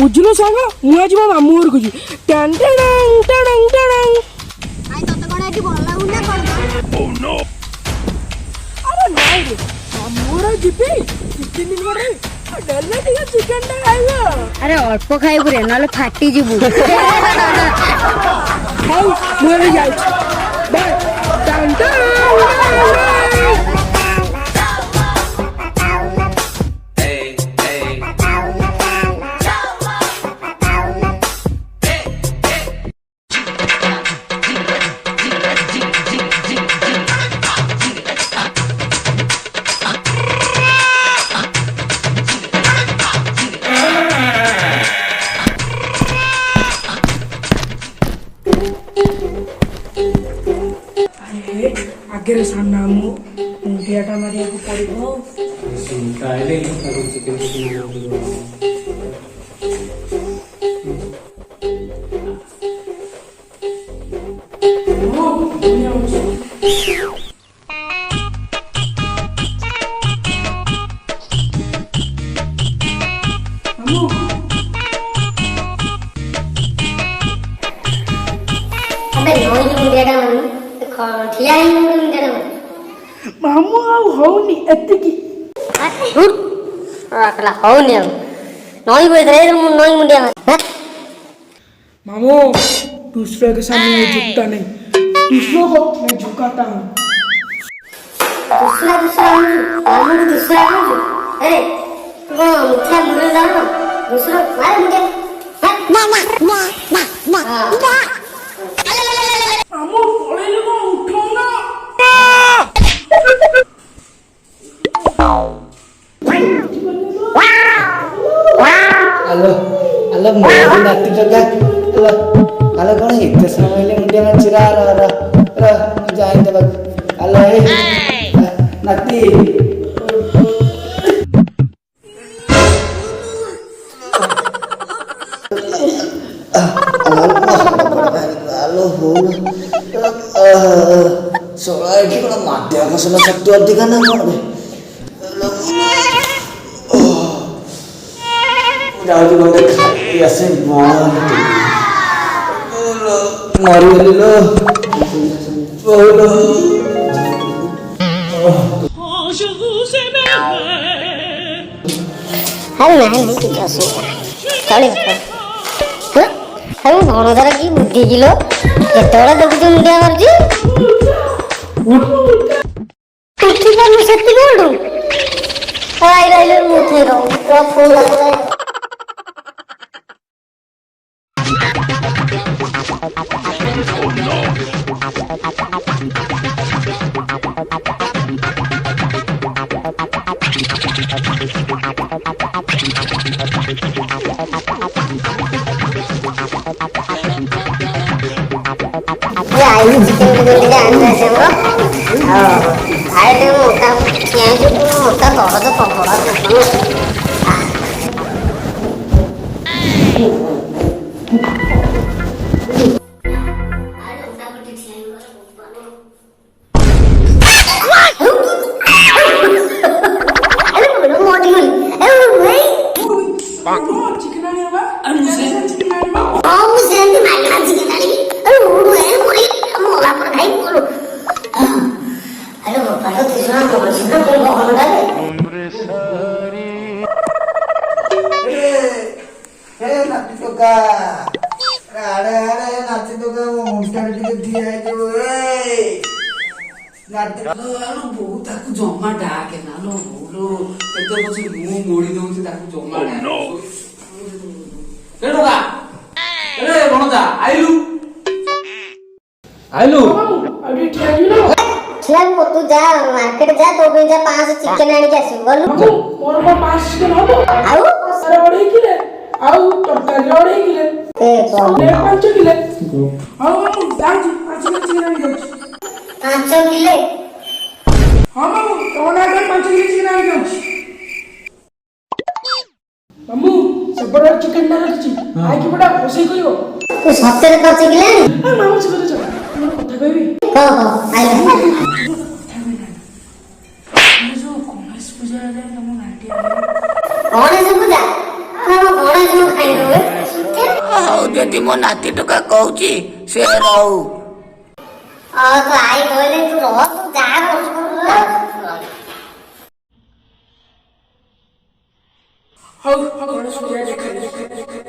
बुझलु सांग मु आज मो मामू घर को जी टन टन टन टन आई तते कोन एटी भल लागु ना कोन ओह नो अरे नहीं रे मामू घर जीबी 3 दिन करे डल्ला टिका चिकन टा खाइबो अरे अल्प खाइबु रे नले फाटी जिबु हाउ मु रे जाई बाय टन टन आगे सामना मु मुंडियाटा मारिया को पड़िबो सुनताइले ताको चिकन मामू आउ होनी एतिकी अकला होनी नई बोइदरे नई मुंडिया मामू दूसरे के सामने मैं झुकता नहीं दूसरों को मैं झुकाता हूँ दूसरा मामू को दूसरा अरे तुम मुखिया मुंडे जानो दूसरा मारे मुंडे मामू पड़े को उठो ना हेलो हेलो मोर नाती जगा हेलो हेलो कोन इते समय ले मुंडिया में चिरा र जाई दे हेलो ए नाती हेलो हो सोळा एठी कोन माध्याकर्षण शक्ती अधिक ना कोन बे जाऊँ बोले खाली ऐसे मारी वाली लो बोलो अरे नहीं क्या सो चले अरे भणदार की बुद्धि किलो केतोड़ा देखु मुंडिया मारजी उठी पर मैं सेती बोलू आई राइले मुथे रो तो फोन लगा आई चिकन के लिए आने से वो आई तो मोटा क्या जो मोटा थोड़ा तो पकड़ा जमा डाके ना लो बोलो केते बसे मु मोड़ी दउछि ताकू जमा डाके केडोगा अरे बनजा आइलू अभी ठेली लो ठेल को तू जा मार्केट जा तो पे जा 5 चिकन आनी के आसी बोलू मोर को 5 चिकन हो आउ सारे ओडे किले आउ तरकारी ओडे किले ए 5 किले आउ दाज 5 चिकन आनी के 5 किले हां मामू तोना के 5 किलो चिकन आनी के मामू सबरा चिकन ना रखछि आइ कि बडा पोसई कइयो तू सत्तर 5 किलो ए मामू से बोले चल कथा कहबी आइला जो गणेश पूजा रे हम नाटी गणेश पूजा हम गणेश ହଉ ଯଦି ମୋ ନାତି ଟୋକା କହୁଛି ସେ ରହୁ। ତୁ ଆଇ କହିଲେ ତୁ ରହ, ତୁ ଯାହା କରୁଛୁ ହଉ ଗଣେଶ ପୂଜା ଦେଖାଯିବ।